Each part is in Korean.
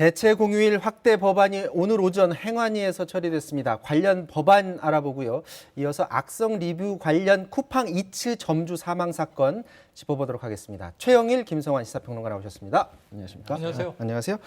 대체 공휴일 확대 법안이 오늘 오전 행안위에서 처리됐습니다. 관련 법안 알아보고요. 이어서 악성 리뷰 관련 쿠팡 이츠 점주 사망 사건 짚어보도록 하겠습니다. 최영일, 김성환 시사평론가 나오셨습니다. 안녕하십니까? 안녕하세요. 안녕하세요.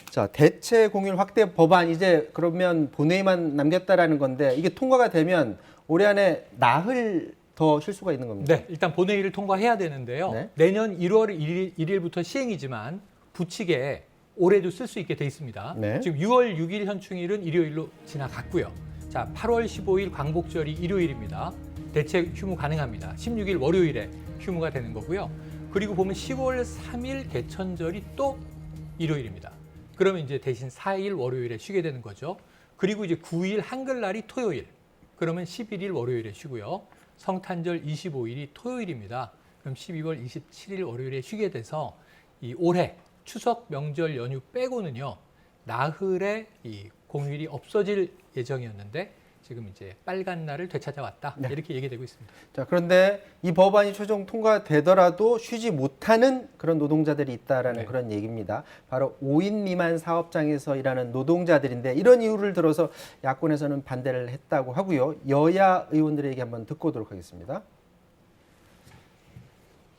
자, 대체 공휴일 확대 법안 이제 그러면 본회의만 남겼다라는 건데 이게 통과가 되면 올해 안에 나흘 더 쉴 수가 있는 겁니다. 네, 일단 본회의를 통과해야 되는데요. 네. 내년 1월 1일부터 시행이지만 부칙에 올해도 쓸 수 있게 돼 있습니다. 네. 지금 6월 6일 현충일은 일요일로 지나갔고요. 자, 8월 15일 광복절이 일요일입니다. 대체 휴무 가능합니다. 16일 월요일에 휴무가 되는 거고요. 그리고 보면 10월 3일 개천절이 또 일요일입니다. 그러면 이제 대신 4일 월요일에 쉬게 되는 거죠. 그리고 이제 9일 한글날이 토요일. 그러면 11일 월요일에 쉬고요. 성탄절 25일이 토요일입니다. 그럼 12월 27일 월요일에 쉬게 돼서 이 올해 추석 명절 연휴 빼고는요, 나흘에 이 공휴일이 없어질 예정이었는데 지금 이제 빨간 날을 되찾아왔다. 네. 이렇게 얘기되고 있습니다. 자, 그런데 이 법안이 최종 통과되더라도 쉬지 못하는 그런 노동자들이 있다라는 네. 그런 얘기입니다. 바로 5인 미만 사업장에서 일하는 노동자들인데 이런 이유를 들어서 야권에서는 반대를 했다고 하고요. 여야 의원들의 얘기 한번 듣고 오도록 하겠습니다.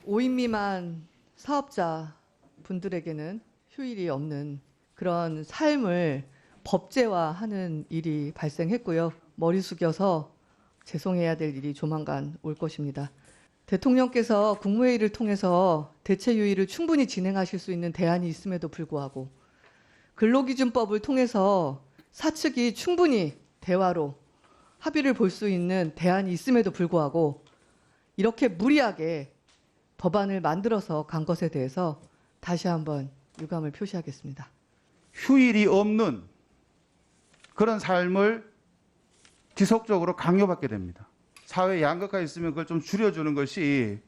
5인 미만 사업자 분들에게는 휴일이 없는 그런 삶을 법제화하는 일이 발생했고요. 머리 숙여서 죄송해야 될 일이 조만간 올 것입니다. 대통령께서 국무회의를 통해서 대체 휴일을 충분히 진행하실 수 있는 대안이 있음에도 불구하고 근로기준법을 통해서 사측이 충분히 대화로 합의를 볼 수 있는 대안이 있음에도 불구하고 이렇게 무리하게 법안을 만들어서 간 것에 대해서 다시 한번 유감을 표시하겠습니다. 휴일이 없는 그런 삶을 지속적으로 강요받게 됩니다. 사회 양극화가 있으면 그걸 좀 줄여주는 것이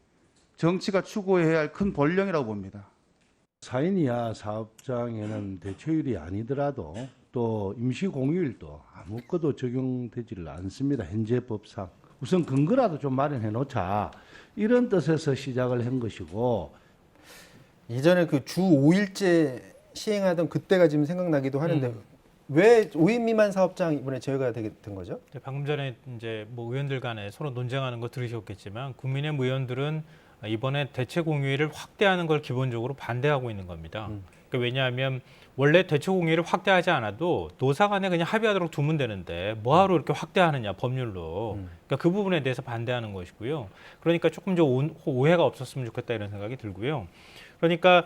정치가 추구해야 할 큰 본령이라고 봅니다. 4인 이하 사업장에는 대체휴일이 아니더라도 또 임시공휴일도 아무것도 적용되지를 않습니다. 현재 법상. 우선 근거라도 좀 마련해 놓자. 이런 뜻에서 시작을 한 것이고, 이전에 그 주 5일제 시행하던 그때가 지금 생각나기도 하는데 왜 5인 미만 사업장 이번에 제외가 되게 된 거죠? 네, 방금 전에 이제 뭐 의원들 간에 서로 논쟁하는 거 들으셨겠지만 국민의힘 의원들은 이번에 대체 공휴일을 확대하는 걸 기본적으로 반대하고 있는 겁니다. 그러니까 왜냐하면 원래 대체 공휴일을 확대하지 않아도 노사 간에 그냥 합의하도록 두면 되는데 뭐하러 이렇게 확대하느냐 법률로. 그러니까 그 부분에 대해서 반대하는 것이고요. 그러니까 조금 좀 오해가 없었으면 좋겠다 이런 생각이 들고요. 그러니까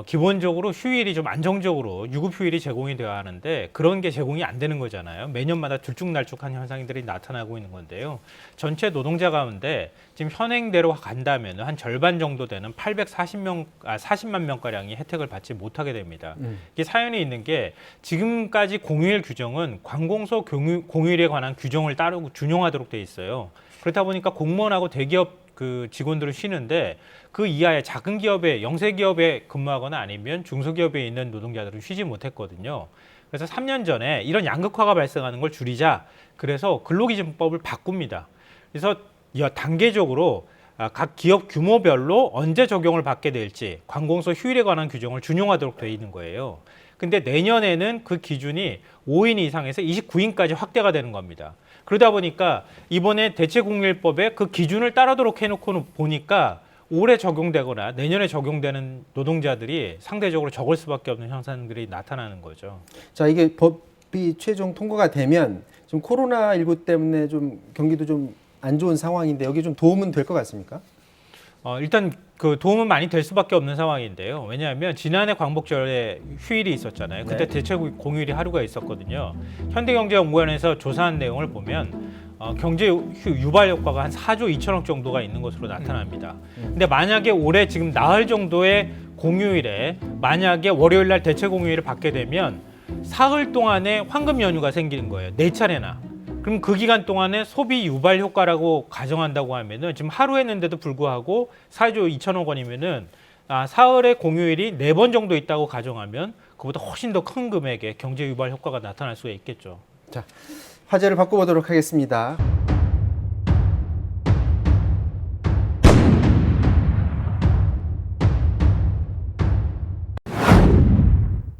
기본적으로 휴일이 좀 안정적으로 유급 휴일이 제공이 되어야 하는데 그런 게 제공이 안 되는 거잖아요. 매년마다 들쭉날쭉한 현상들이 나타나고 있는 건데요. 전체 노동자 가운데 지금 현행대로 간다면 한 절반 정도 되는 40만 명가량이 혜택을 받지 못하게 됩니다. 이게 사연이 있는 게 지금까지 공휴일 규정은 관공서 공휴일에 관한 규정을 따르고 준용하도록 돼 있어요. 그렇다 보니까 공무원하고 대기업 그 직원들은 쉬는데 그 이하의 작은 기업에 영세 기업에 근무하거나 아니면 중소기업에 있는 노동자들은 쉬지 못했거든요. 그래서 3년 전에 이런 양극화가 발생하는 걸 줄이자 그래서 근로기준법을 바꿉니다. 그래서 단계적으로 각 기업 규모별로 언제 적용을 받게 될지 관공서 휴일에 관한 규정을 준용하도록 되어 있는 거예요. 근데 내년에는 그 기준이 5인 이상에서 29인까지 확대가 되는 겁니다. 그러다 보니까 이번에 대체공휴일법에 그 기준을 따르도록 해놓고 보니까 올해 적용되거나 내년에 적용되는 노동자들이 상대적으로 적을 수밖에 없는 현상들이 나타나는 거죠. 자, 이게 법이 최종 통과가 되면 지금 코로나19 때문에 좀 경기도 좀 안 좋은 상황인데 여기 좀 도움은 될 것 같습니까? 일단 그 도움은 많이 될 수밖에 없는 상황인데요. 왜냐하면 지난해 광복절에 휴일이 있었잖아요. 그때 네. 대체 공휴일이 하루가 있었거든요. 현대경제연구원에서 조사한 내용을 보면 경제 유발 효과가 한 4조 2천억 정도가 있는 것으로 나타납니다. 근데 만약에 올해 지금 나흘 정도의 공휴일에 만약에 월요일 날 대체 공휴일을 받게 되면 사흘 동안에 황금 연휴가 생기는 거예요. 4차례나. 그럼 그 기간 동안에 소비 유발 효과라고 가정한다고 하면은 지금 하루 했는데도 불구하고 4조 2천억 원이면은 사흘의 공휴일이 4번 정도 있다고 가정하면 그보다 훨씬 더 큰 금액의 경제 유발 효과가 나타날 수가 있겠죠. 자, 화제를 바꿔보도록 하겠습니다.